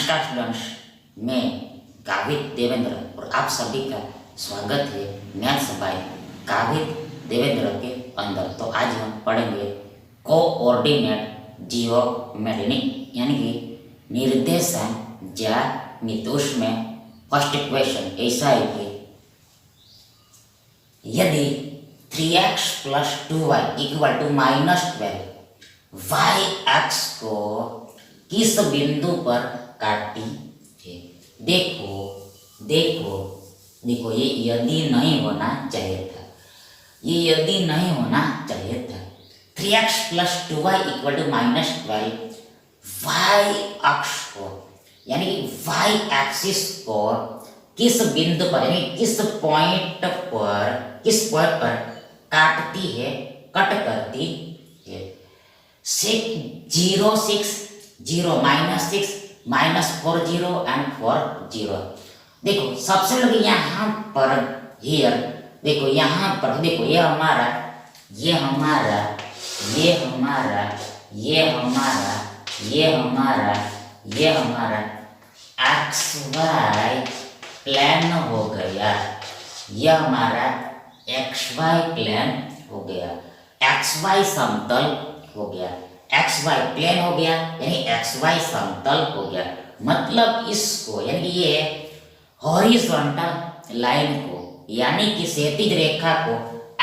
नमस्कार स्टूडेंट्स, मैं काविद देवेंद्र और आप सभी का स्वागत है मैथ्स बाय काविद देवेंद्र के अंदर। तो आज हम पढ़ेंगे कोऑर्डिनेट जियोमेट्री यानी कि निर्देशांक ज्यामिति। उसमें फर्स्ट क्वेश्चन ऐसा है कि यदि 3x + 2y = -12 y को किस बिंदु पर काटी है। देखो ये यदि नहीं होना चाहिए था, ये यदि नहीं होना चाहिए था। 3x + 2y = -12 y अक्ष को यानी कि y एक्सिस को किस बिंदु पर यानी किस पॉइंट पर काटती है, कट करती है। 0 6 0 -6 -40 एंड 40। देखो सबसे पहले यहाँ पर हियर देखो, यहाँ पर देखो ये हमारा XY प्लेन हो गया। यह हमारा XY प्लेन हो गया, XY समतल हो गया, XY प्लेन हो गया यानी XY समतल हो गया। मतलब इसको यानी कि ये हॉरिजॉन्टल लाइन को यानी कि क्षैतिज रेखा को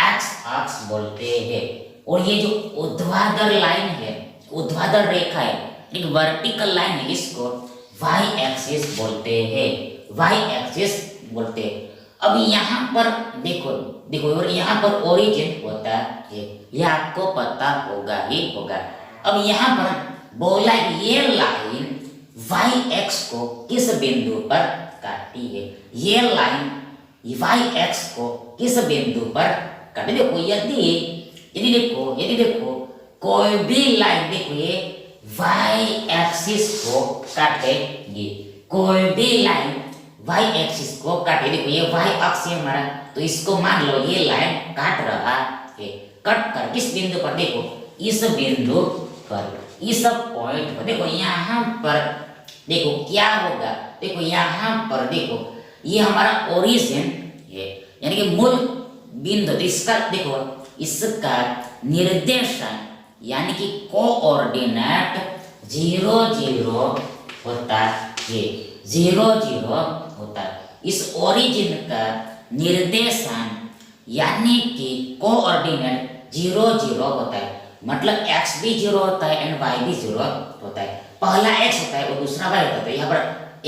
एक्स अक्ष बोलते हैं, और ये जो ऊर्ध्वाधर लाइन है, ऊर्ध्वाधर रेखा है, एक वर्टिकल लाइन है, इसको वाई एक्सिस बोलते हैं, वाई एक्सिस बोलते हैं। अब यहाँ पर देखो और यहाँ पर ओरिजिन होता है, यह आपको पता होगा ही होगा। अब यहाँ पर बोला ये लाइन वाई एक्स को किस बिंदु पर काटती है, ये लाइन वाई एक्स को किस बिंदु पर काटे। देखो यदि देखो कोई भी लाइन देखो ये वाई एक्सिस को काटेगी, कोई भी लाइन वाई एक्सिस को काटे। देखो ये वाई अक्ष है हमारा, तो इसको मान लो ये लाइन काट रहा है, कट कर किस बिंदु पर, देखो इस बिंदु पर, इस पॉइंट पर। देखो यहाँ पर देखो क्या होगा, देखो यहाँ पर देखो ये हमारा ओरिजिन है यानी कि मूल बिंदु। तो इसका देखो इसका निर्देशांक यानी कि कोऑर्डिनेट 0 0 होता है, 0 0 होता है। इस ओरिजिन का निर्देशांक यानी कि कोऑर्डिनेट 0 0 होता है। मतलब x भी 0 होता है एंड y भी 0 होता है। पहला x होता है और दूसरा y होता है। यहाँ पर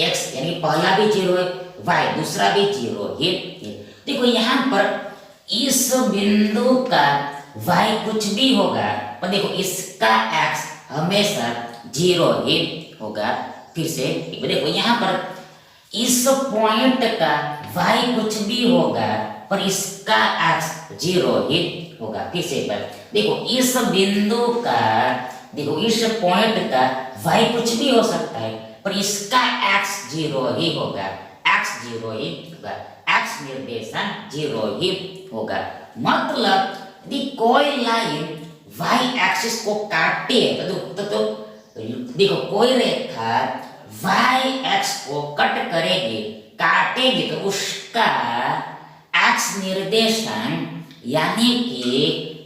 x यानी पहला भी 0 है, y दूसरा भी 0 है। देखो यहाँ पर इस बिंदु का y कुछ भी होगा, पर देखो इसका x हमेशा 0 ही होगा। फिर से देखो यहाँ पर इस पॉइंट का y कुछ भी होगा, पर इसका x 0 ही होगा। फिर से देखो इस बिंदु का, देखो इस पॉइंट का y कुछ भी हो सकता है, पर इसका x 0 ही होगा, x 0 ही होगा, x निर्देशांक 0 ही होगा। मतलब यदि कोई लाइन y एक्सिस को काटे तो देखो कोई रेखा y एक्स को कट करेगी, काटेगी, तो उसका x निर्देशांक यानी कि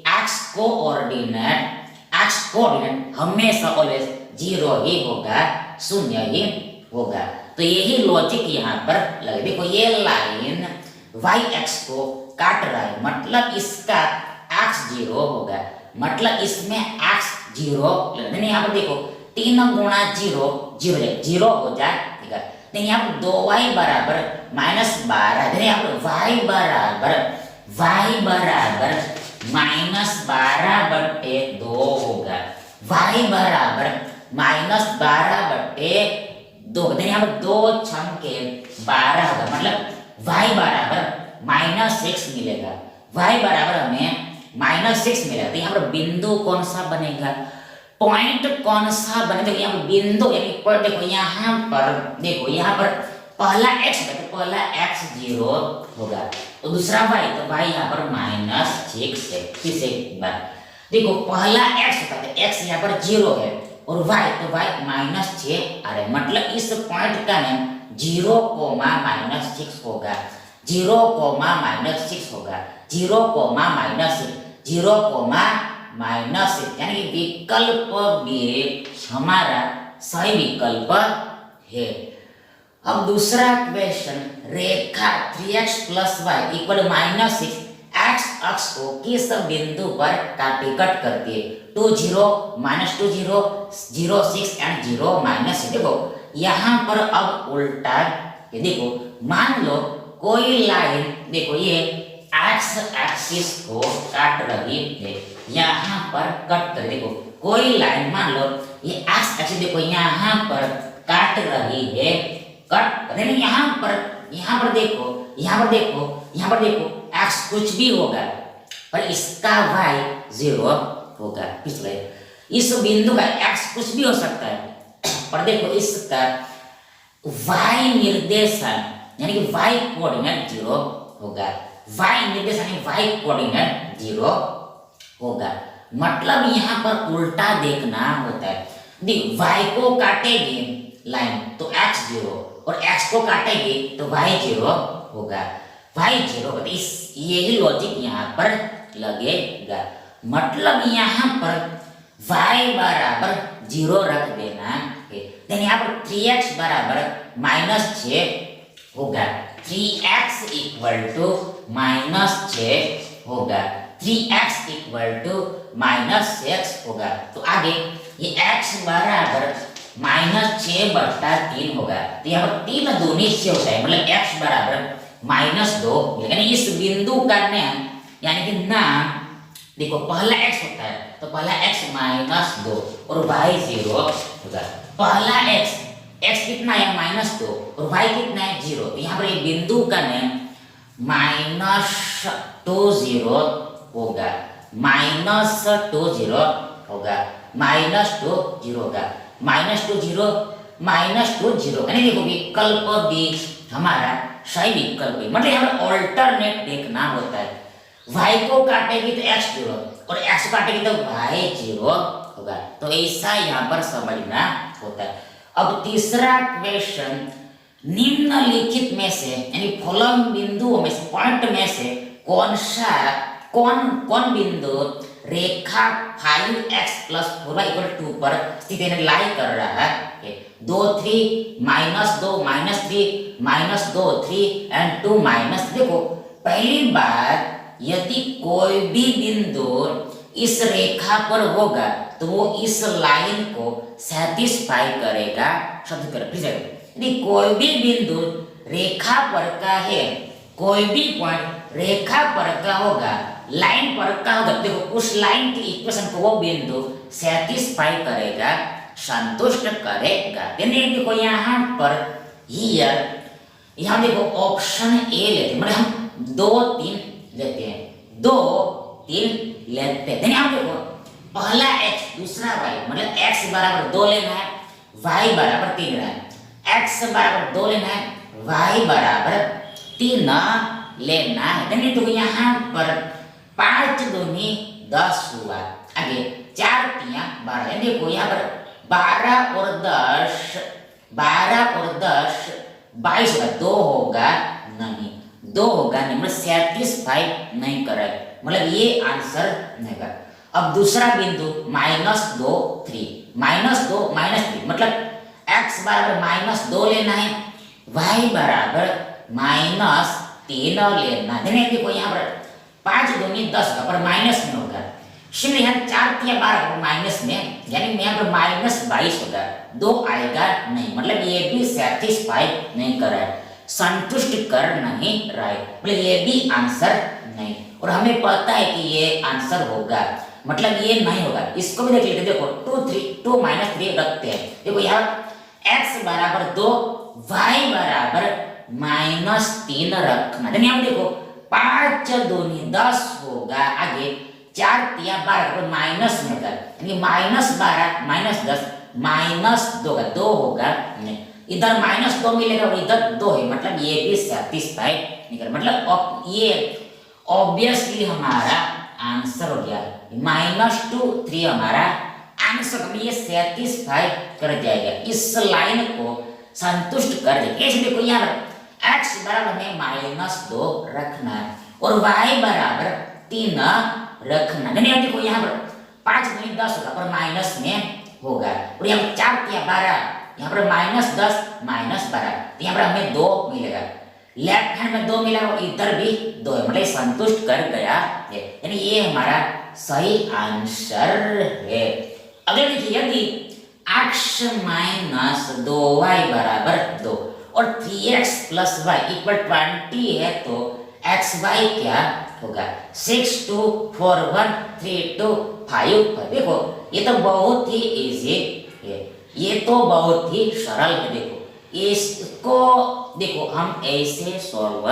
x कोऑर्डिनेट हमेशा ऑलवेज 0 ही होगा, 0 ही होगा। तो यही लॉजिक यहाँ पर लगे। देखो ये लाइन y एक्स को काट रहा है, मतलब इसका x 0 होगा, मतलब इसमें x 0 नहीं। यहाँ पर देखो 3 × 0 0 हो जाएगा। नहीं यहाँ पर 2y = -12, नहीं यहाँ पर y बराबर -12/2 होगा, y बराबर -12/2। यहाँ पर 2 × 12 होगा, मतलब y बराबर -6 मिलेगा, y बराबर हमें -6 मिलेगा। तो यहाँ पर बिंदु कौन सा बनेगा, पॉइंट कौन सा बनेगा। यहाँ पर बिंदु यानी पर देखो यहाँ पर पहला x है तो पहला x 0 होगा, और दूसरा y तो y यहाँ पर -6 है। फिर से एक बार देखो पहला x होता है, x यहाँ पर 0 है, और y तो y -6 आ रहा है, मतलब इस पॉइंट का नाम 0, -6 होगा, 0, -6 होगा, 0, -6 यानी विकल्प बी हमारा सही विकल्प है। अब दूसरा क्वेश्चन, रेखा 3x + y = -6 एक्स अक्ष को किस बिंदु पर काटी कट करती है? 2 0 -2 0 0 6 एंड 0 -6। देखो यहाँ पर अब उल्टा, ये देखो मान लो कोई लाइन, देखो ये एक्स एक्सिस को काट रही है, यहाँ पर कट कर, देखो कोई लाइन मान लो ये एक्स एक्सिस देखो यहाँ पर काट रही है, कट यहाँ पर देखो, यहाँ पर देखो x कुछ भी होगा पर इसका y 0 होगा। पिछले इस बिंदु का x कुछ भी हो सकता है पर देखो इसका y निर्देशन यानी कि y कोऑर्डिनेट 0 होगा, y निर्देशन यानी y कोऑर्डिनेट 0 होगा। मतलब यहाँ पर उल्टा देखना होता है। देख y को काटेगी लाइन तो x 0 और x को काटेगी तो y 0 होगा, y 0 होगा। इस यही लॉजिक यहाँ पर लगेगा। मतलब यहाँ पर y बराबर 0 रख देना है। देन यहाँ पर 3x बराबर -6 होगा, 3x = -6 होगा, 3x = -6 होगा। तो आगे ये x बराबर -6/3 होगा, तो यहाँ पर 3 दूनी 6 होता है, मतलब x बराबर -2। यानी इस बिंदु का नाम यानी कि नाम देखो पहला x होता है तो पहला x -2 और y 0 होगा। पहला x कितना है -2 और y कितना है 0, तो यहाँ पर ये बिंदु का नाम -20 होगा, -20 होगा, -20 होगा, -20 यानी देखो विकल्प भी हमारा सही विकल्प है। मतलब यहाँ पर ऑल्टरनेट देखना होता है, y को काटेगी तो x 0 और x को काटेगी तो y 0 होगा। तो ऐसा यहाँ पर समझना होता है। अब तीसरा क्वेश्चन, निम्नलिखित में से यानी फॉलोइंग बिंदुओं में से पॉइंट में से कौन बिंदु रेखा 5x + 4y = 2 पर स्थित लाई कर रहा है? 2 3 -2 -3 -2 3 एंड 2 -। देखो पहली बात, यदि कोई भी बिंदु इस रेखा पर होगा तो वो इस लाइन को सेटिस्फाई करेगा। शब्द कर प्लीज, यदि कोई भी बिंदु रेखा पर का है, कोई भी पॉइंट रेखा पर का होगा, लाइन पर का होगा, देखो उस लाइन की इक्वेशन को वो बिंदु सेटिस्फाई करेगा, संतुष्ट करेगा। देखो यहाँ पर यहाँ देखो ऑप्शन ए लेते, मतलब हम 2 3 लेते हैं, 2 3 लेते हैं। यहाँ देखो पहला x दूसरा y, मतलब x बराबर 2 लेना है, y बराबर 3 लेना है, x बराबर 2 लेना है, y बराबर 3 लेना है। तो यहाँ पर 5 दूनी 10 हुआ, आगे 4 3 12। देखो यहाँ पर 12 और 10 22 होगा, 2 होगा नहीं, 2 होगा नहीं, मतलब सेटिस्फाई नहीं कर रहा है, मतलब ये आंसर नहीं होगा। अब दूसरा बिंदु -2 3 -2 -3, मतलब x बराबर -2 लेना है, y बराबर -3 लेना है। देखो यहाँ पर 5 दूनी 10 का पर माइनस में होगा, शून्य यहाँ 4 3 12 माइनस में, यानी यहाँ पर -22 होगा, 2 आएगा नहीं, मतलब ये भी सेटिस्फाई नहीं कर रहा है, संतुष्ट कर नहीं रहा है, मतलब ये भी आंसर नहीं। और हमें पता है कि ये आंसर होगा, मतलब ये नहीं होगा। इसको भी देख लेते, देखो 2 -3 रखते हैं। देखो यहाँ x बराबर 2 y बराबर -3 रखना, यहाँ देखो 5 दूनी 10 होगा, आगे 4 3 12 माइनस में होगा, यानी -12 -10 -2 होगा, इधर -2 मिलेगा और इधर 2 है, मतलब ये भी सेटिस्फाई नहीं कर, मतलब ये ऑब्वियसली हमारा आंसर हो गया, -2 3 हमारा आंसर में ये सेटिस्फाई कर जाएगा, इस लाइन को संतुष्ट कर देगा। ऐसे देखो यहाँ पर x बराबर में -2 रखना है और y बराबर 3 रखना है। देखो यहाँ पर 5 में 10 होगा पर माइनस में होगा और यहाँ पर 4 या 12, यहाँ पर -10 -12, तो यहाँ पर हमें 2 मिलेगा। लेफ्ट हैंड में 2 मिला और इधर भी 2 है, मतलब संतुष्ट कर गया है, यानी ये हमारा सही आंसर है। अगले देखिए, यदि x - 2y बराबर 2 और 3x + y = 20 है तो xy क्या होगा? 6 2 4 1 3 2 5 5। देखो ये तो बहुत ही इजी है, ये तो बहुत ही सरल है। देखो इसको देखो हम ऐसे सॉल्व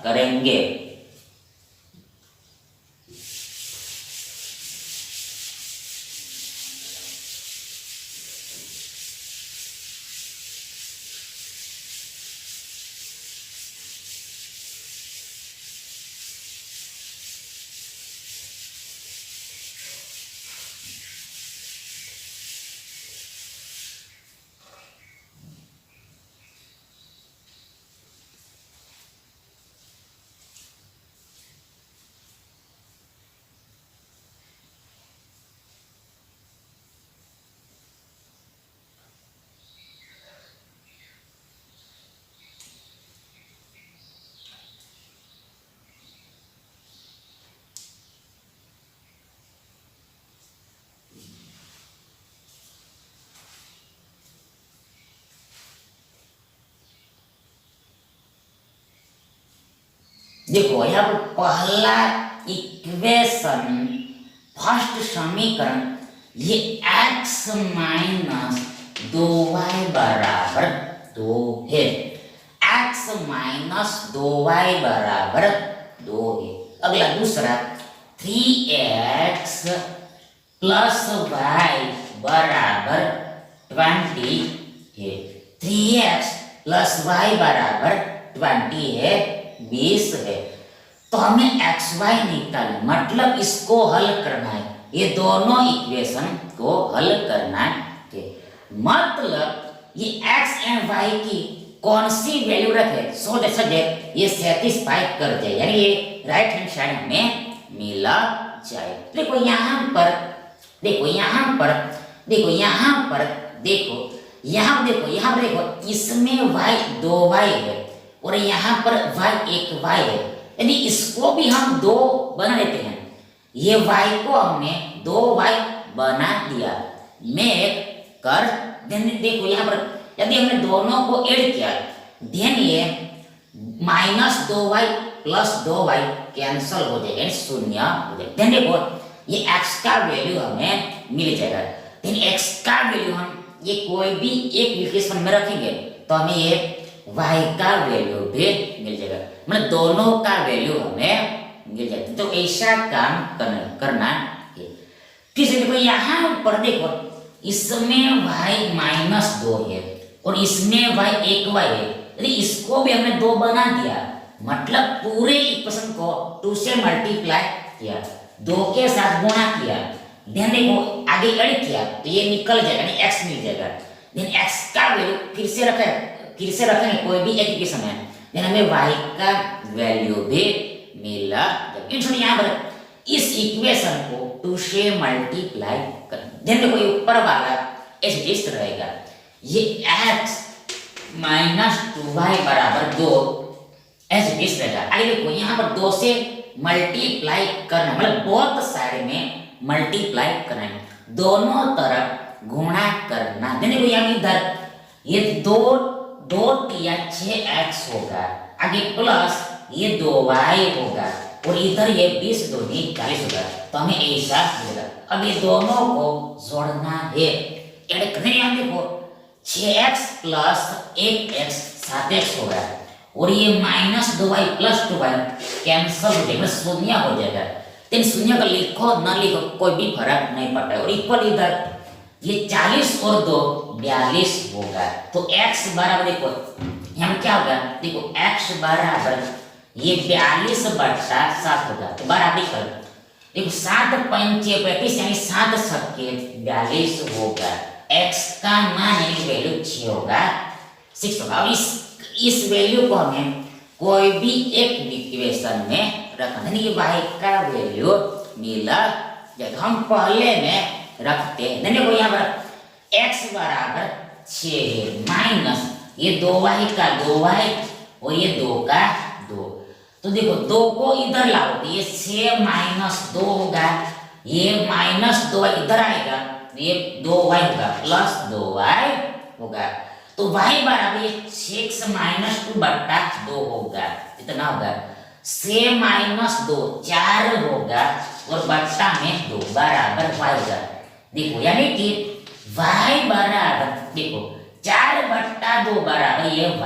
करेंगे। देखो यहाँ पर पहला इक्वेशन, फर्स्ट समीकरण, ये x - 2y बराबर 2 है, x - 2y बराबर 2 है। अगला दूसरा 3x + y बराबर 20 है, 3x + y बराबर 20 है, 20 है। तो हमें xy निकालना, मतलब इसको हल करना है, ये दोनों इक्वेशन को हल करना है। मतलब ये x एंड y की कौन सी वैल्यू रखे सो दैट ये सेटिस्फाई कर जाए, यानी ये राइट हैंड साइड में मिला जाए। देखो यहाँ पर देखो यहाँ पर देखो यहाँ पर देखो यहाँ देखो यहाँ पर देखो, इसमें y 2y है और यहाँ पर y 1y है, यदि इसको भी हम 2 बना देते हैं, ये y को हमने 2y बना दिया, मैं कर देन। देखो यहाँ पर यदि हमने दोनों को ऐड किया देन ये -2y + 2y कैंसल हो जाएगा, शून्य हो जाएगा। देन देखो ये x का वैल्यू हमें मिल जाएगा। देन x का वैल्यू हम ये कोई भी एक इक्वेशन में रखेंगे तो हमें ये y का वैल्यू भी मिल जाएगा, मतलब दोनों का वैल्यू हमें मिल जाएगा। तो ऐसा काम करना है। फिर से देखो यहाँ पर देखो, इसमें y -2 है और इसमें y 1y है, यदि इसको भी हमने 2 बना दिया, मतलब पूरे इक्वेशन को 2 से मल्टीप्लाई किया, 2 के साथ गुणा किया, देन देखो आगे ऐड किया तो ये निकल जाएगा, यानी x मिल जाएगा। देन x का वैल्यू फिर से रखेंगे कोई भी एक इक्वेशन है, देन हमें y का वैल्यू भी मिला। यहाँ पर इस इक्वेशन को 2 से मल्टीप्लाई कर, देन देखो ये ऊपर वाला इस रहेगा, ये x - 2y बराबर 2 इस रहेगा। आगे देखो यहाँ पर 2 से मल्टीप्लाई करना, मतलब बोथ साइड में मल्टीप्लाई करना है, दोनों तरफ गुणा करना। देखो यहाँ इधर ये 2 या 6x होगा, आगे प्लस ये 2y होगा और इधर ये 20 × 2 = 40 होगा, तो हमें ऐसा मिलेगा। अब ये दोनों को जोड़ना है, ऐड करने यहाँ देखो 6x + 1x 7x होगा और ये -2y + 2y कैंसल हो जाएगा, शून्य हो जाएगा। तो शून्य का लिखो ना लिखो कोई भी फर्क नहीं पड़ता है। और इक्वल इधर ये 40 और 2 42 होगा, तो x बराबर देखो यहाँ क्या होगा, देखो x बराबर ये 42/7 होगा, तो बराबर कर देखो 7×5 = 35 यानी 7×7 = 42 होगा। x का मान यानी वैल्यू 6 होगा, 6 होगा। अब इस वैल्यू को हमें कोई भी एक इक्वेशन में रखना है। y का वैल्यू मिला जब हम पहले में रखते हैं, देखो यहाँ पर x बराबर 6 है माइनस ये 2y का 2y और ये 2 का 2। तो देखो 2 को इधर लाओ तो ये 6 - 2 होगा, ये -2y इधर आएगा तो ये 2y होगा प्लस 2y होगा। तो y बराबर ये 6 - 2 होगा, इतना होगा 6 - 2 4 होगा और बट्टा में 2 बराबर y होगा। देखो यानी कि y बराबर देखो 4/2 बराबर ये y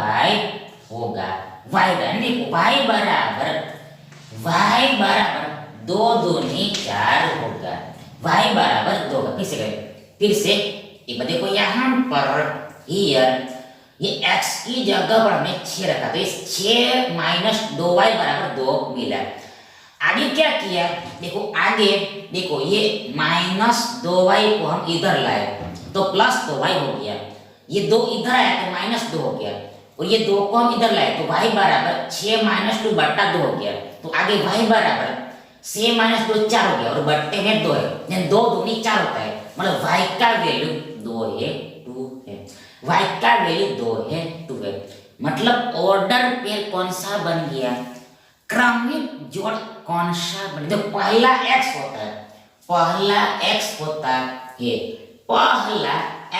होगा, y देखो y बराबर 2 दूनी 4 होगा, y बराबर 2 का फिर से एक देखो यहाँ पर ये x की जगह पर हमने 6 रखा तो इस 6 - 2y बराबर 2 मिला। आगे क्या किया देखो, आगे देखो ये -2y को हम इधर लाए तो प्लस 2y हो गया, ये 2 इधर आया तो -2 हो गया और ये 2 को हम इधर लाए तो y बराबर 6 - 2/2 हो गया। तो आगे y बराबर 6 - 2 4 हो गया और बट्टे में 2 है, यानी 2 दूनी 4 होता है, मतलब y का वैल्यू 2 है 2 है, y का वैल्यू 2 है 2 है। मतलब ऑर्डर पेयर कौन सा बन गया, क्रमिक जोड़ कौन सा बन गया। पहला x होता है, पहला x होता है, पहला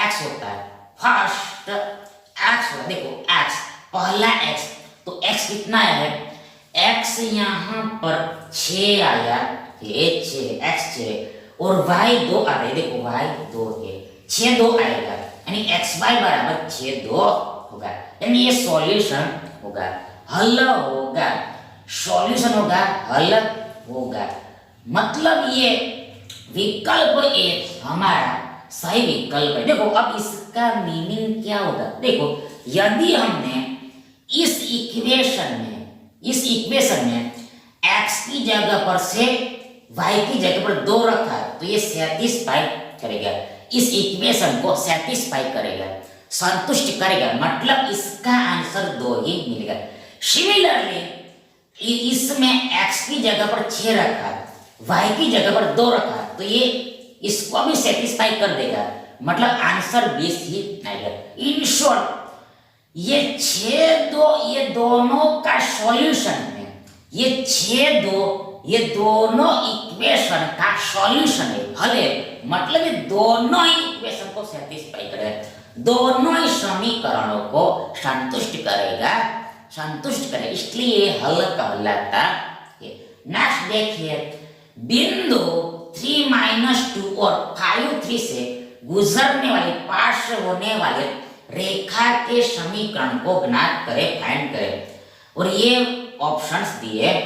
x होता है, फर्स्ट x होता है। देखो x पहला x तो x कितना है, x यहाँ पर 6 आया, ये 6 x 6 और y 2 आ रहा है, देखो y 2 है 6 2 आएगा यानी xy बराबर 6 2 होगा, यानी ये सॉल्यूशन होगा, हल होगा, सॉल्यूशन होगा, हल होगा। मतलब ये विकल्प ए हमारा सही विकल्प है। देखो अब इसका मीनिंग क्या होगा, देखो यदि हमने इस इक्वेशन में x की जगह पर से y की जगह पर 2 रखा है तो ये सेटिस्फाई करेगा, इस इक्वेशन को सेटिस्फाई करेगा, संतुष्ट करेगा, मतलब इसका आंसर 2 ही मिलेगा। सिमिलरली इसमें x की जगह पर 6 रखा है, y की जगह पर 2 रखा है तो ये इसको भी सेटिस्फाई कर देगा, मतलब आंसर 20 ही आएगा। इन शॉर्ट ये 6 2 ये दोनों का सॉल्यूशन है, ये 6 2 ये दोनों इक्वेशन का सॉल्यूशन है, हल है, मतलब ये दोनों ही इक्वेशन को सेटिस्फाई करेगा, दोनों ही समीकरणों को संतुष्ट करेगा, इसलिए हल कहलाता है। नेक्स्ट देखिए, बिंदु 3 - 2 और 5 3 से गुजरने वाली पास होने वाले रेखा के समीकरण को ज्ञात करें, फाइंड करें। और ये ऑप्शंस दिए हैं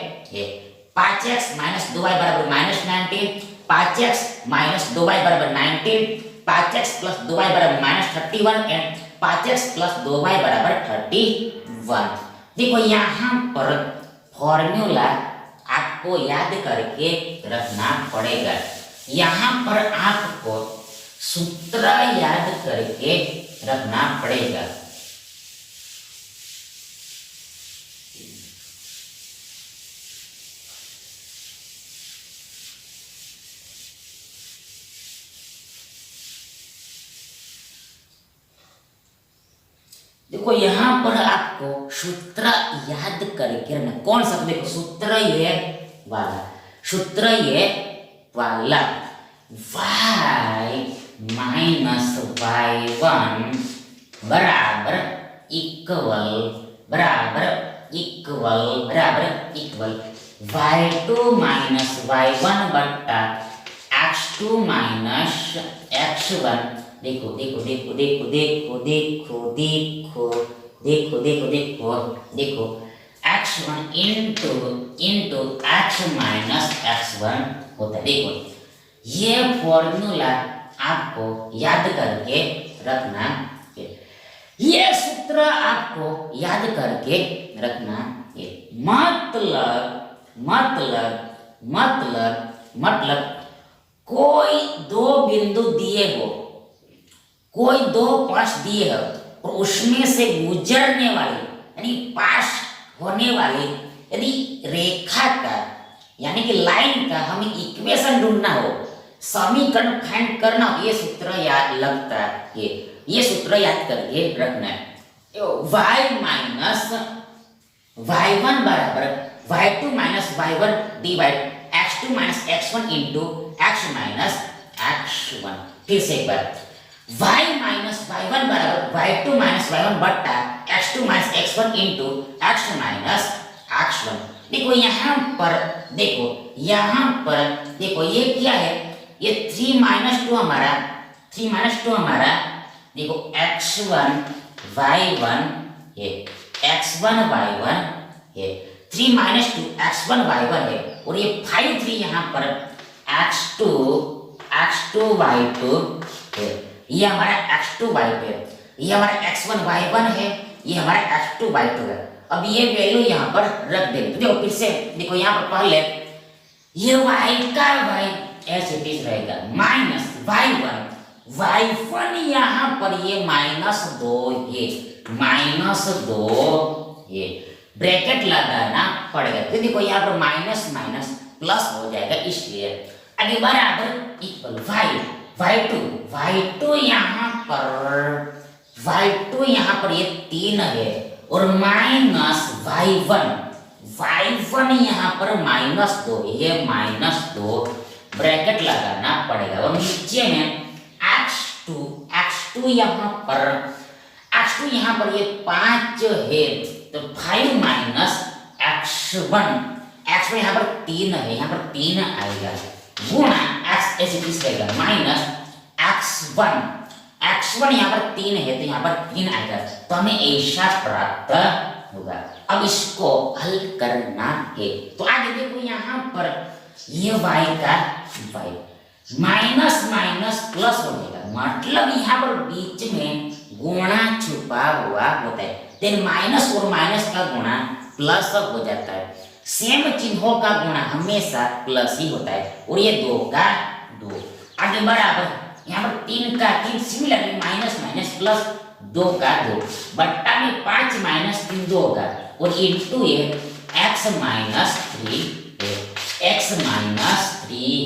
5x - 2y बराबर -19, 5x - 2y बराबर 19, 5x + 2y बराबर -31 एंड 5x + 2y बराबर 31। देखो यहाँ पर फॉर्मूला आपको याद करके रखना पड़ेगा, यहाँ पर आपको सूत्र याद करके रखना पड़ेगा। देखो यहाँ पर आपको सूत्र याद करके रखना, कौन सा, देखो सूत्र ये वाला y - y1 बराबर इक्वल y2 - y1 बट्टा x2 - x1। देखो x1 इंटू x - x1 होता है। देखो ये फॉर्मूला आपको याद करके रखना है, ये सूत्र आपको याद करके रखना है। मतलब मतलब कोई दो बिंदु दिए हो, कोई दो पॉइंट्स दिए हो और उसमें से गुजरने वाली यानी पास होने वाली यदि रेखा का यानी कि लाइन का हमें इक्वेशन ढूंढना हो, समीकरण फाइंड करना हो, ये सूत्र याद लगता है, ये सूत्र याद करके रखना है। y माइनस y1 बराबर y2 minus y1 divide x2 minus x1 into x minus x1। फिर से एक बार y माइनस y1 बराबर y2 माइनस y1 बट्टा x2 minus x1 into x minus x1। देखो यहाँ पर, देखो यहाँ पर देखो ये क्या है, ये 3 माइनस 2 हमारा, 3 माइनस 2 हमारा देखो x1 y1 है, x1 y1 है, 3 माइनस 2 x1 y1 है और ये 5 3 यहाँ पर x2 y2 है, ये हमारा x2 y2 है, ये हमारा x1 y1 है, ये हमारा x2 y2 है। अब ये वैल्यू यहाँ पर रख देंगे। तो देखो फिर से देखो यहाँ पर पहले ये y का y ऐसे इज रहेगा माइनस y1 यहाँ पर ये माइनस 2, ये माइनस 2, ये ब्रैकेट लगाना पड़ेगा। तो देखो यहाँ पर माइनस माइनस प्लस हो जाएगा, इसलिए आगे बराबर इक्वल y2 यहाँ पर ये 3 है और माइनस y1 यहाँ पर माइनस 2, ये माइनस 2 ब्रैकेट लगाना पड़ेगा और नीचे में x2 यहाँ पर ये 5 है तो 5 माइनस x1 यहाँ पर 3 है, यहाँ पर 3 आएगा गुणा x ऐसे रहेगा माइनस x1 यहाँ पर 3 है तो यहाँ पर 3 आएगा, तो हमें ऐसा प्राप्त होगा। अब इसको हल करना है तो आगे देखो यहाँ पर ये y का y माइनस माइनस प्लस हो जाएगा, मतलब यहाँ पर बीच में गुणा छुपा हुआ होता है, देन माइनस और माइनस का गुणा प्लस हो जाता है। सेम चिन्हों का गुणा हमेशा प्लस ही होता है और ये 2 का 2 आगे बराबर यहाँ पर 3 का 3 सिमिलरली माइनस माइनस प्लस 2 का 2 बट्टा में 5 माइनस 3 2 होगा और इंटू ये x माइनस 3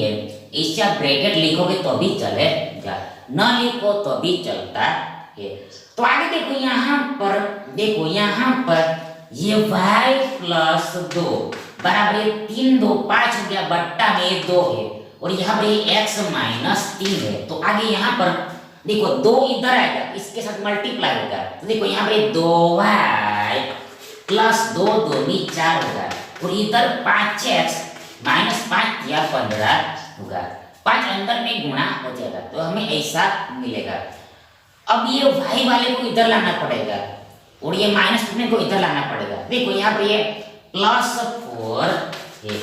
है। इससे आप ब्रैकेट लिखोगे तो भी चलेगा, न लिखो तो भी चलता है। तो आगे देखो यहाँ पर ये y प्लस 2 बराबर ये 3 2 5 हो गया बट्टा में 2 है और यहाँ पर ये x माइनस 3 है। तो आगे यहाँ पर देखो 2 इधर आएगा, इसके साथ मल्टीप्लाई होगा, तो देखो यहाँ पर 2y प्लस 2 2 4 होगा और इधर 5x माइनस 5 या 15 होगा, 5 अंदर में गुणा हो जाएगा तो हमें ऐसा मिलेगा। अब ये y वाले को इधर लाना पड़ेगा और ये माइनस 15 को इधर लाना पड़ेगा। देखो यहाँ पे ये प्लस 4 है,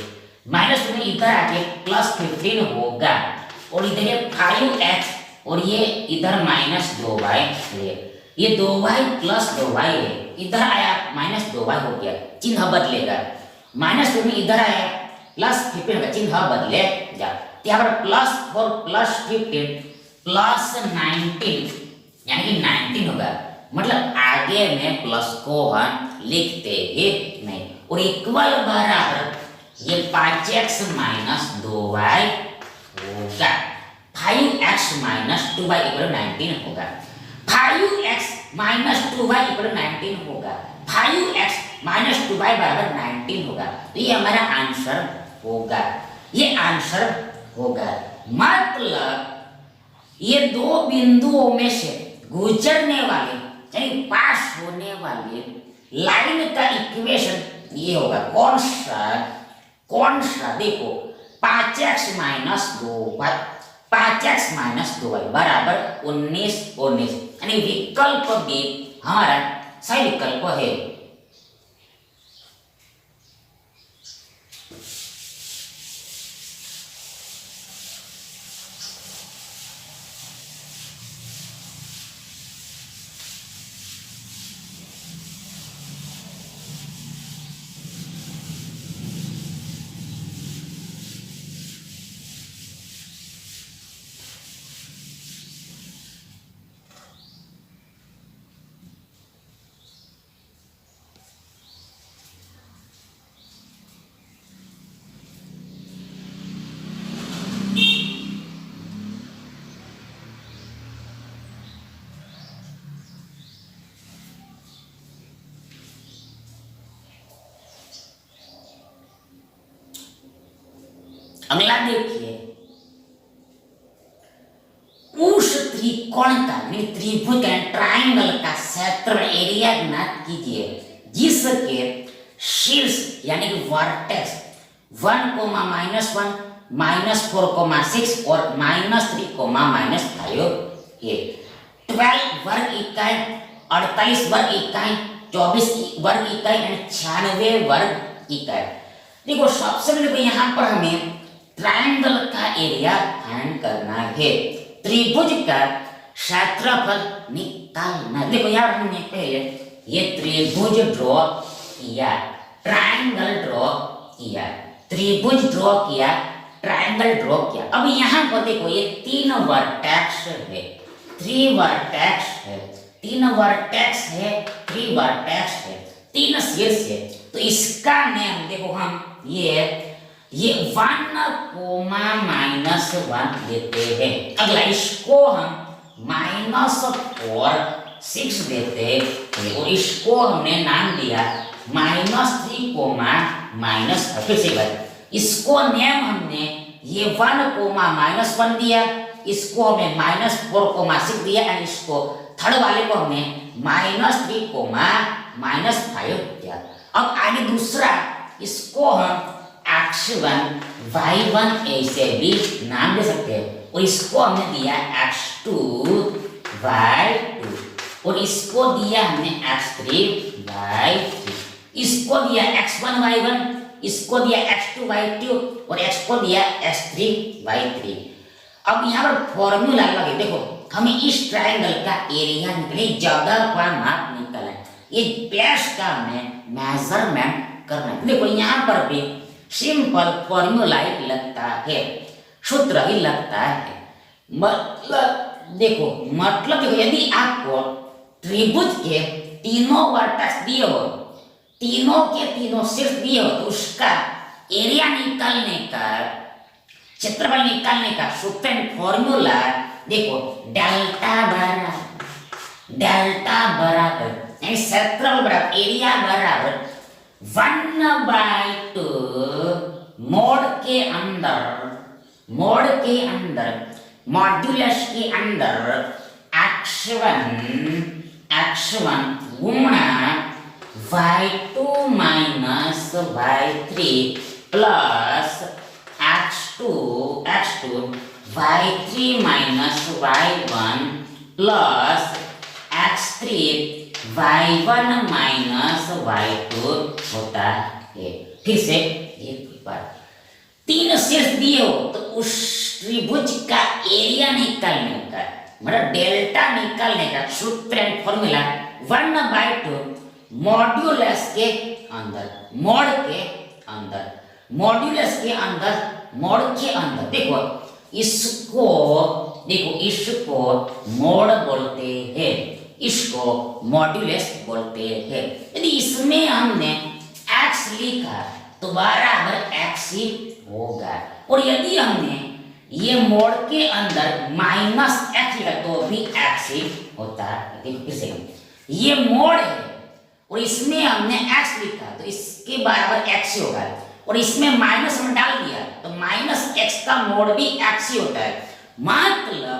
माइनस 15 इधर आके प्लस 15 होगा और इधर ये 5x और ये इधर माइनस 2y है, ये 2y प्लस 2y है, इधर आया माइनस 2y हो गया, चिन्ह बदलेगा, माइनस 15 इधर आया प्लस 15 का चिन्ह बदलेगा, यहाँ पर प्लस 4 प्लस 15 प्लस 19 यानी कि 19 होगा, मतलब आगे में प्लस को हम लिखते ही नहीं और इक्वल बराबर ये 5x माइनस 2y होगा, 5x माइनस 2y इक्वल 19 होगा, 5x माइनस 2y इक्वल 19 होगा, 5x माइनस 2y बराबर 19 होगा। तो ये हमारा आंसर होगा, ये आंसर होगा। मतलब ये 2 बिंदुओं में से गुजरने वाले यानी पास होने वाले लाइन का इक्वेशन ये होगा, कौन सा देखो 5x माइनस 2y बराबर 19 यानी विकल्प बी हमारा सही विकल्प है। अगला देखिए, उस त्रिकोण का त्रिभुज का ट्रायंगल का क्षेत्र एरिया ज्ञात कीजिए जिसके शीर्ष यानी कि वर्टेक्स 1, -1, -4, -6 और -3, -5 है। 12 वर्ग इकाई, 48 वर्ग इकाई, 24 वर्ग इकाई और 96 वर्ग इकाई। देखो सबसे पहले यहाँ पर हमें ट्रायंगल का एरिया फाइंड करना है, त्रिभुज का क्षेत्रफल निकालना। देखो यार हमने पहले ये त्रिभुज ड्रॉ किया, ट्रायंगल ड्रॉ किया, त्रिभुज ड्रॉ किया, ट्रायंगल ड्रॉ किया। अब यहाँ पर देखो ये 3 वर्टेक्स है, 3 वर्टेक्स है, 3 वर्टेक्स है, 3 वर्टेक्स है, 3 शीर्ष है। तो इसका नेम देखो हम ये 1, -1 देते हैं। अगला इसको हम -4, 6 देते हैं और इसको हमने नाम दिया -3, फिर से बात, इसको नेम हमने ये 1, -1 दिया, इसको हमने -4, 6 दिया और इसको थर्ड वाले को हमने -3, -5 दिया। अब आगे दूसरा, इसको हम x1, y1 ऐसे भी नाम दे सकते हैं और इसको हमने दिया x2, y2 और इसको दिया हमने x3, y3, इसको दिया x1, y1, इसको दिया x2, y2 और x को दिया x3, y3। अब यहाँ पर फॉर्मूला लगे, देखो हमें इस ट्रायंगल का एरिया निकले, जगह का माप निकला, ये बेस का हमें मेजरमेंट करना है। देखो यहाँ पर भी सिंपल फॉर्मूला ही लगता है, सूत्र ही लगता है। मतलब देखो यदि आपको त्रिभुज के तीनों वर्टेक्स दिए हो, तीनों के तीनों शीर्ष दिए हो, तो उसका एरिया निकालने का, क्षेत्रफल निकालने का सूत्र फॉर्मूला देखो, डेल्टा बराबर क्षेत्रफल बराबर एरिया बराबर 1/2 मोड के अंदर मॉड्यूलस के अंदर x1 गुणा y2 minus y3 plus x2 y3 minus y1 plus x3 y1 minus y2 होता है। फिर से एक बार, 3 शीर्ष दिए हो तो उस त्रिभुज का एरिया निकालने का, मतलब डेल्टा निकालने का सूत्र फॉर्मूला 1/2 मॉड्यूलस के अंदर, मॉड्यूलस के अंदर, मोड के अंदर। देखो इसको मोड बोलते हैं, इसको मॉड्यूलस बोलते हैं। यदि इसमें हमने x लिखा तो बराबर x ही होगा, और यदि हमने ये मोड के अंदर -x लिखा तो भी x ही होता है। फिर से ये मोड है और इसमें हमने x लिखा तो इसके बराबर x ही होगा, और इसमें माइनस में डाल दिया तो -x का मोड भी x ही होता है। मतलब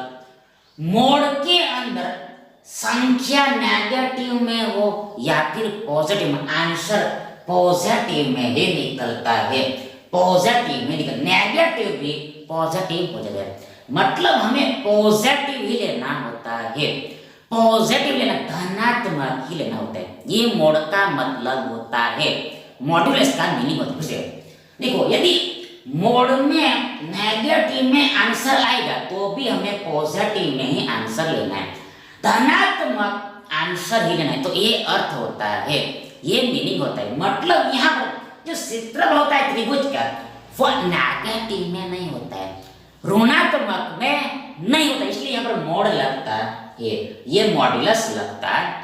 मोड के अंदर संख्या नेगेटिव में हो या फिर पॉजिटिव में, आंसर पॉजिटिव में ही निकलता है, पॉजिटिव में निकल, नेगेटिव भी पॉजिटिव हो जाता है। मतलब हमें पॉजिटिव ही लेना होता है, पॉजिटिव लेना, धनात्मक ही लेना होता है। ये मोड का मतलब होता है, मॉड्यूलस का मीनिंग होता है। देखो यदि मोड में नेगेटिव में आंसर आएगा तो भी हमें पॉजिटिव में ही आंसर लेना है, धनात्मक आंसर ही लेना है। तो ये अर्थ होता है, ये मीनिंग होता है। मतलब यहाँ पर जो क्षेत्रफल होता है त्रिभुज का वो नेगेटिव में नहीं होता है, ऋणात्मक में नहीं होता, इसलिए यहाँ पर मोड लगता है, ये मॉड्यूलस लगता है।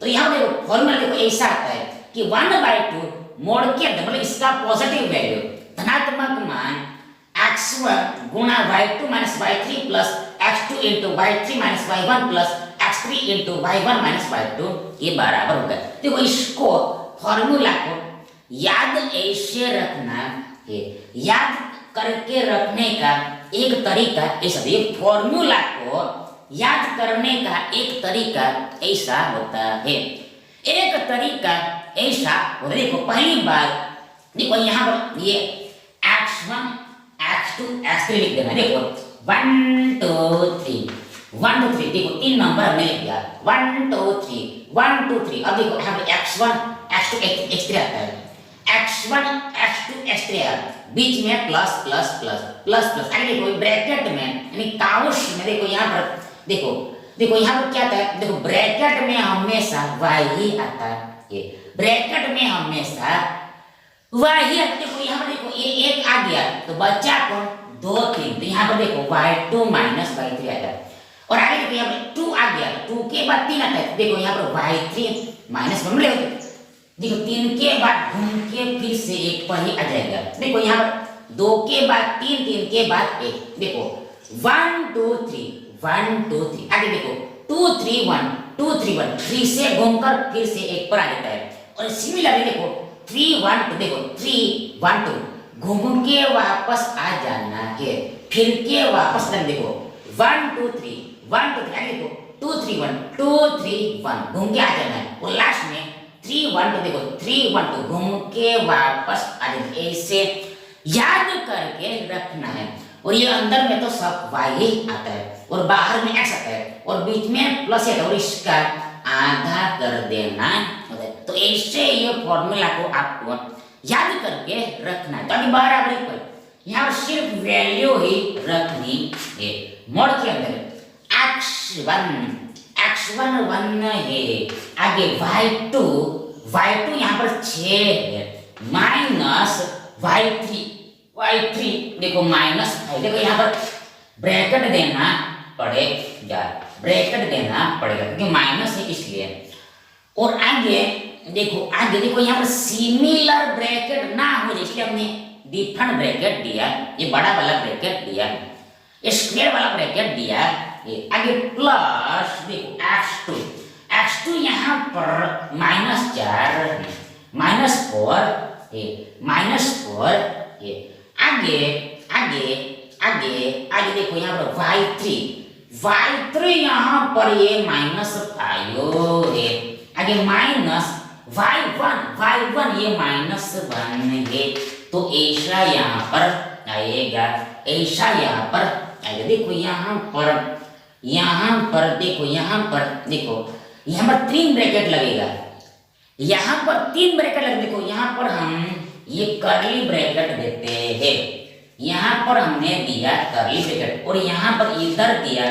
तो यहाँ देखो फॉर्मूला देखो ऐसा आता है कि 1/2 मोड के अंदर, मतलब इसका पॉजिटिव वैल्यू धनात्मक मान x1 गुणा y2 minus y3 plus x2 into y3 minus y1 plus x3 into y1 minus y2 ये बराबर होगा। देखो इसको फॉर्मूला को याद ऐसे रखना है, याद करके रखने का एक तरीका ऐसा, ये फॉर्मूला को याद करने का एक तरीका ऐसा होता है। एक तरीका ऐसा होता है, देखो पहली बार देखो यहाँ पर ये x1 x2 x3 लिख देना। देखो 1 2 3 1 2 3, देखो 3 नंबर हमने लिख दिया 1 2 3 1 2 3। अब देखो यहाँ पर x1 x2 x3 आता है, x1 x2 x3 है, बीच में plus plus plus plus plus, आगे देखो ब्रैकेट में यानी काउश में देखो यहाँ पर देखो देखो यहाँ पर क्या आता है, देखो ब्रैकेट में हमेशा y ही आता है, ये ब्रैकेट में हमेशा y ही आता है। देखो यहाँ पर देखो ये एक आ गया तो बच्चा को 2 3, तो यहाँ पर देखो y2 माइनस y3 आता है, और आगे देखो यहाँ पर 2 आ गया, 2 के बाद 3 आता है, देखो यहाँ पर y3 माइनस 1 ले, देखो 3 के बाद घूम के फिर से 1 पर ही आ जाएगा। देखो यहाँ पर 2 के बाद 3 3 के बाद 1, देखो 1 2 3 1 2 3, आगे देखो 2 3 1 2 3 1, 3 से घूमकर फिर से 1 पर आ जाता है। और सिमिलरली देखो 3 1 2, देखो 3 1 2 घूम के वापस आ जाना है, फिर के वापस आना, देखो 1 2 3 1 2 3, आगे देखो 2 3 1 2 3 1 घूम के आ जाना है, और लास्ट में 3 1 2, देखो 3 1 2 घूम के वापस आ जाना है। ऐसे याद करके रखना है, और ये अंदर में तो सब y ही आता है और बाहर में x आता है और बीच में प्लस है, और इसका आधा कर देना होता है। तो ऐसे ये फॉर्मूला को आपको याद करके रखना है। तो अभी बराबरी पर यहाँ सिर्फ वैल्यू ही रखनी है। मोड के अंदर x1 1 है, आगे y2 यहाँ पर 6 है, माइनस y3 देखो माइनस 5, देखो यहाँ पर ब्रैकेट देना पड़ेगा, क्योंकि माइनस है इसलिए। और आगे देखो यहाँ पर सिमिलर ब्रैकेट ना हो जाए इसलिए हमने डिफरेंट ब्रैकेट दिया, ये बड़ा वाला ब्रैकेट दिया, ये स्क्वायर वाला ब्रैकेट दिया, ये आगे प्लस देखो x2 यहाँ पर -4 -4 ये आगे देखो यहाँ पर y3 यहाँ पर ये -5 है, आगे माइनस y1 ये -1 है, तो ऐसा यहाँ पर आएगा, देखो यहाँ पर देखो 3 ब्रैकेट लगेगा, यहाँ पर 3 ब्रैकेट लगेगा, देखो यहाँ पर हम ये कर्ली ब्रैकेट देते हैं, यहाँ पर हमने दिया कर्ली ब्रैकेट, और यहाँ पर इधर दिया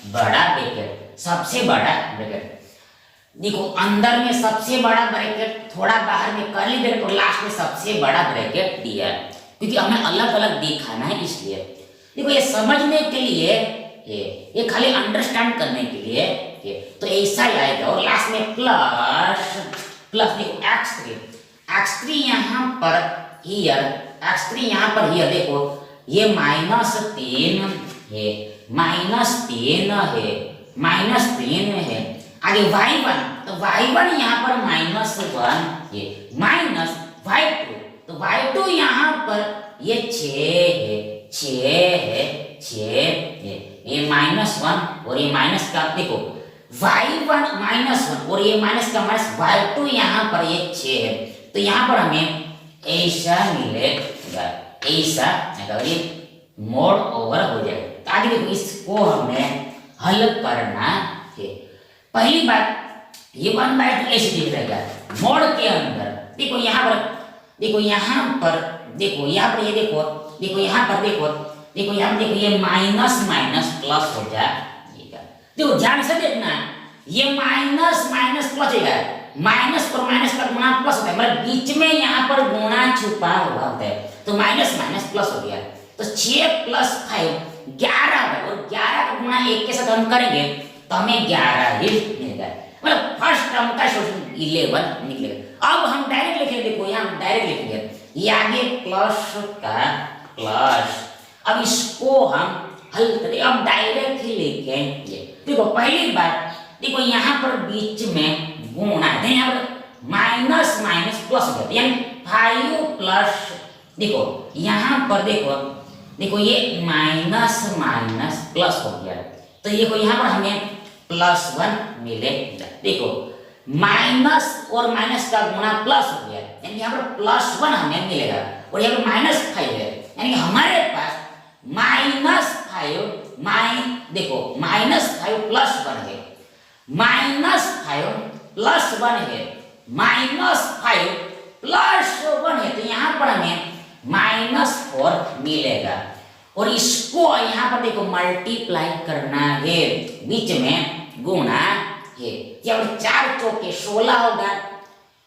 बड़ा ब्रैकेट, सबसे बड़ा ब्रैकेट, देखो अंदर में सबसे बड़ा ब्रैकेट, थोड़ा बाहर में कर्ली ब्रैकेट, और लास्ट में सबसे बड़ा ब्रैकेट दिया, क्योंकि हमें अलग अलग दिखाना है इसलिए। देखो ये समझने के लिए, ये खाली अंडरस्टैंड करने के लिए, तो ऐसा ही आएगा, और लास्ट में प्लस देखो x3 यहाँ पर हियर, देखो ये -3 है, आगे y1, तो y1 यहाँ पर -1 है, माइनस y2, तो y2 यहाँ पर ये 6 है, ये -1 और ये माइनस का, देखो y1 -1 और ये माइनस का माइनस, y2 यहाँ पर ये 6 है, तो यहाँ पर हमें ऐसा मिलेगा, ये मोड ओवर हो जाएगा। तो आगे देखो इसको हमें हल करना है। पहली बात ये 1/2 ऐसे दिख रहेगा मोड के अंदर, देखो यहाँ पर ये माइनस प्लस हो जाएगा। देखो ध्यान से देखना, ये माइनस प्लस हो जाएगा, माइनस और माइनस का गुणा प्लस होता है, मतलब बीच में यहाँ पर गुणा छुपा हुआ होता है, तो माइनस प्लस हो गया, तो 6 + 5 11 है, और 11 का गुणा 1 के साथ हम करेंगे तो हमें 11 ही मिलेगा, मतलब फर्स्ट टर्म का सोल्यूशन 11 निकलेगा। अब हम डायरेक्ट लिखेंगे, देखो यहाँ डायरेक्ट लिखेंगे, ये आगे प्लस का प्लस, अब इसको हम हल करें, अब डायरेक्ट ही लिखेंगे। देखो पहली बात, देखो यहाँ पर बीच में गुणा है, यहाँ पर माइनस प्लस हो जाता है, यानी 5 प्लस, देखो यहाँ पर देखो देखो ये माइनस माइनस प्लस हो गया, तो ये को यहाँ पर हमें +1 मिलेगा। देखो माइनस और माइनस का गुणा प्लस हो गया, यानी यहाँ पर +1 हमें मिलेगा, और यहाँ पर -5 है, यानी कि हमारे पास -5 देखो -5 +1 है, -5 +1 है, -5 +1 है, तो यहाँ पर हमें -4 मिलेगा। और इसको यहाँ पर देखो मल्टीप्लाई करना है, बीच में गुणा है, यहाँ पर 4 चौके 16 होगा,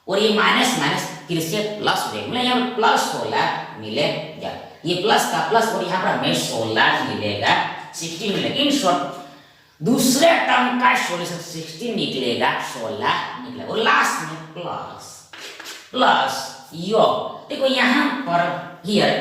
और ये माइनस माइनस फिर से प्लस हो जाएगा, यहाँ पर +16 मिलेगा, ये प्लस का प्लस, और यहाँ पर हमें 16 मिलेगा, 16 मिलेगा। इन शॉर्ट दूसरे टर्म का सॉल्यूशन 16 निकलेगा, 16 निकलेगा, और लास्ट में प्लस प्लस यो। देखो यहाँ पर हियर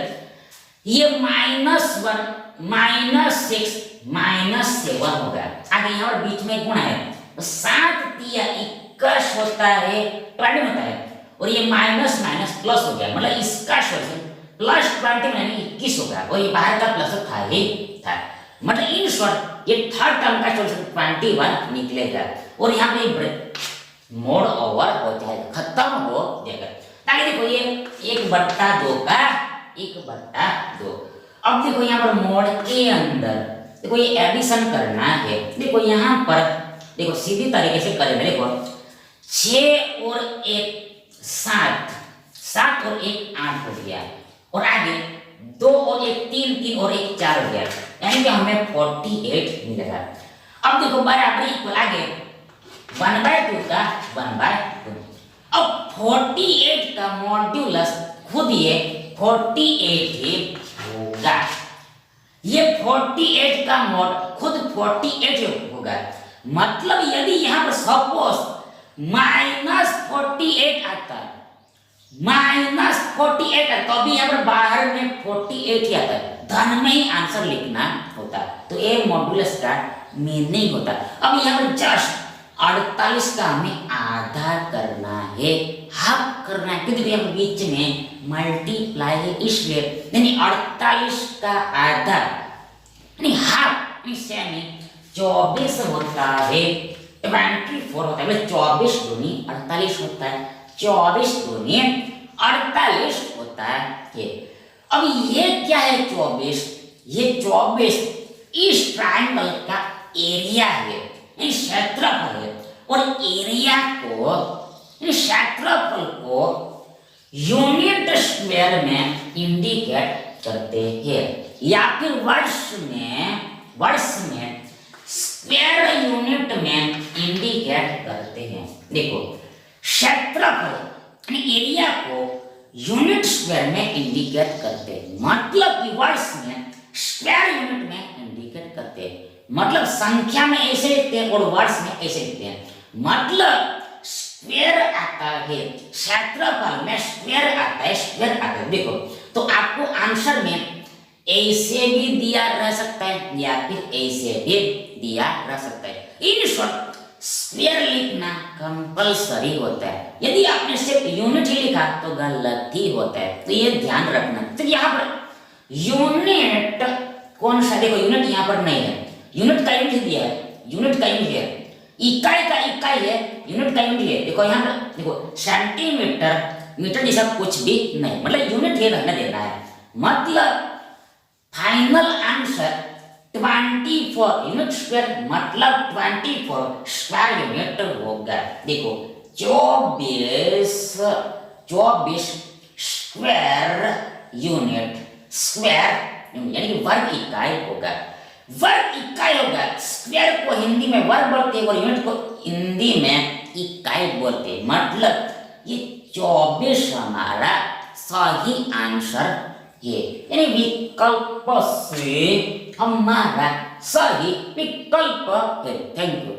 ये -1 -6 -7 होगा, आगे यहाँ पर बीच में गुणा है, तो 7 तिया 21 होता है, 20 होता है, और ये माइनस माइनस प्लस हो गया, मतलब इसका सॉल्यूशन +20 यानी 21 होगा, और ये बाहर का प्लस था ही था, मतलब इन शॉर्ट ये थर्ड टर्म का सॉल्यूशन 21 निकलेगा, और यहाँ पे मोड ओवर हो जाएगा, खत्म हो जाएगा। ताकि देखो ये 1/2 का 1/2। अब देखो यहाँ पर मोड के अंदर देखो ये एडिशन करना है, देखो यहाँ पर देखो सीधी तरीके से करेंगे, देखो 6 और 1 7, 7 और 1 8 हो गया, और आगे 2 और 1 3, 3 और 1 4 हो गया, यानी कि हमें 48 मिलेगा। अब देखो बराबर इक्वल आगे 1/2 का 1/2। अब 48 का मॉड्यूलस खुद ये 48 ही होगा, ये 48 का मॉड खुद 48 होगा, मतलब यदि यहाँ पर सपोज -48 आता है, -48 है, तो अभी यहाँ पर बाहर में 48 ही आता है, धन में ही आंसर लिखना होता है, तो ये मॉड्यूलस का मीनिंग होता है। अब यहाँ पर जस्ट 48 का हमें आधा करना है, हाफ करना है, क्योंकि यहाँ बीच में मल्टीप्लाई है, इसलिए यानी 48 का आधा यानी हाफ, सेमी 24 होता है, 24 होता है, 24 दूनी 48 होता है, 24 दूनी 48 होता है। अब ये क्या है 24? ये 24 इस ट्रायंगल का एरिया है, क्षेत्रफल है, और एरिया को क्षेत्रफल को यूनिट स्क्वायर में इंडिकेट करते हैं, या फिर वर्ष में स्क्वायर यूनिट में इंडिकेट करते हैं। देखो क्षेत्रफल एरिया को यूनिट स्क्वायर में इंडिकेट करते हैं, मतलब कि वर्ष में स्क्वायर यूनिट में इंडिकेट करते हैं, मतलब संख्या में ऐसे लिखते हैं और वर्ष में ऐसे लिखते हैं, मतलब स्क्वायर आता है, क्षेत्रफल में स्क्वायर आता है, स्क्वायर आता है। देखो तो आपको आंसर में ऐसे भी दिया रह सकता है या फिर ऐसे भी दिया रह सकता है। इन शॉर्ट स्क्वायर लिखना कंपलसरी होता है, यदि आपने सिर्फ यूनिट ही लिखा तो गलत ही होता है, तो ये ध्यान रखना। तो यहाँ पर यूनिट कौन सा, देखो यूनिट यहाँ पर नहीं है, यूनिट का यूनिट दिया है, यूनिट का यूनिट है, इकाई का इकाई है, यूनिट का यूनिट है। देखो यहाँ पर देखो सेंटीमीटर मीटर जैसा कुछ भी नहीं, मतलब यूनिट ही रहने देना है, मतलब फाइनल आंसर 24 यूनिट स्क्वायर, मतलब 24 स्क्वायर यूनिट होगा। देखो 24 स्क्वायर यूनिट, स्क्वायर यानी कि वर्ग इकाई होगा, वर्ग इकाई होगा। स्क्वायर को हिंदी में वर्ग बोलते हैं और यूनिट को हिंदी में इकाई बोलते हैं, मतलब ये 24 हमारा सही आंसर है, यानी विकल्प से हमारा सही विकल्प है। Thank you.